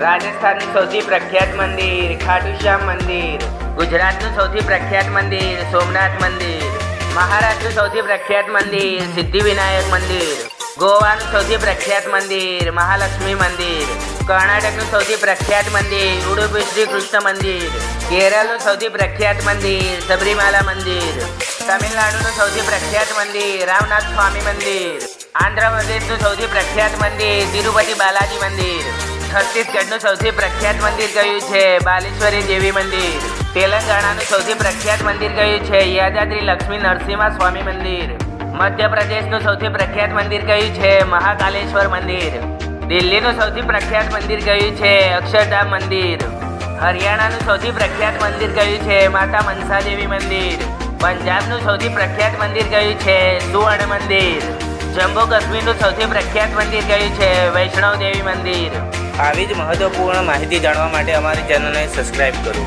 રાજસ્થાનનું સૌથી પ્રખ્યાત મંદિર ખાટુ શ્યામ મંદિર, ગુજરાતનું સૌથી પ્રખ્યાત મંદિર સોમનાથ મંદિર, મહારાષ્ટ્રનું સૌથી પ્રખ્યાત મંદિર સિદ્ધિવિનાયક મંદિર, ગોવાનું સૌથી પ્રખ્યાત મંદિર મહાલક્ષ્મી મંદિર, કર્ણાટકનું સૌથી પ્રખ્યાત મંદિર ઉડુપી શ્રી કૃષ્ણ મંદિર, કેરળનું સૌથી પ્રખ્યાત મંદિર સબરીમાલા મંદિર, તમિલનાડુનું સૌથી પ્રખ્યાત મંદિર રામનાથ સ્વામી મંદિર, આંધ્રપ્રદેશનું સૌથી પ્રખ્યાત મંદિર તિરુપતિ બાલાજી મંદિર, છત્તીસગઢનું સૌથી પ્રખ્યાત મંદિર કયું છે બાલેશ્વરી દેવી મંદિર, તેલંગાણાનું સૌથી પ્રખ્યાત મંદિર કયું છે યાદાદ્રી લક્ષ્મી નરસિંહ સ્વામી મંદિર, મધ્યપ્રદેશનું સૌથી પ્રખ્યાત મંદિર કયું છે મહાકાલેશ્વર મંદિર, દિલ્હીનું સૌથી પ્રખ્યાત મંદિર કયું છે અક્ષરધામ મંદિર, હરિયાણાનું સૌથી પ્રખ્યાત મંદિર કયું છે માતા મનસા દેવી મંદિર, પંજાબનું સૌથી પ્રખ્યાત મંદિર કયું છે સુવર્ણ મંદિર, જમ્મુ કાશ્મીરનું સૌથી પ્રખ્યાત મંદિર કયું છે વૈષ્ણવ દેવી મંદિર। આવી જ મહત્વપૂર્ણ માહિતી જાણવા માટે અમારી ચેનલને સબસ્ક્રાઈબ કરો।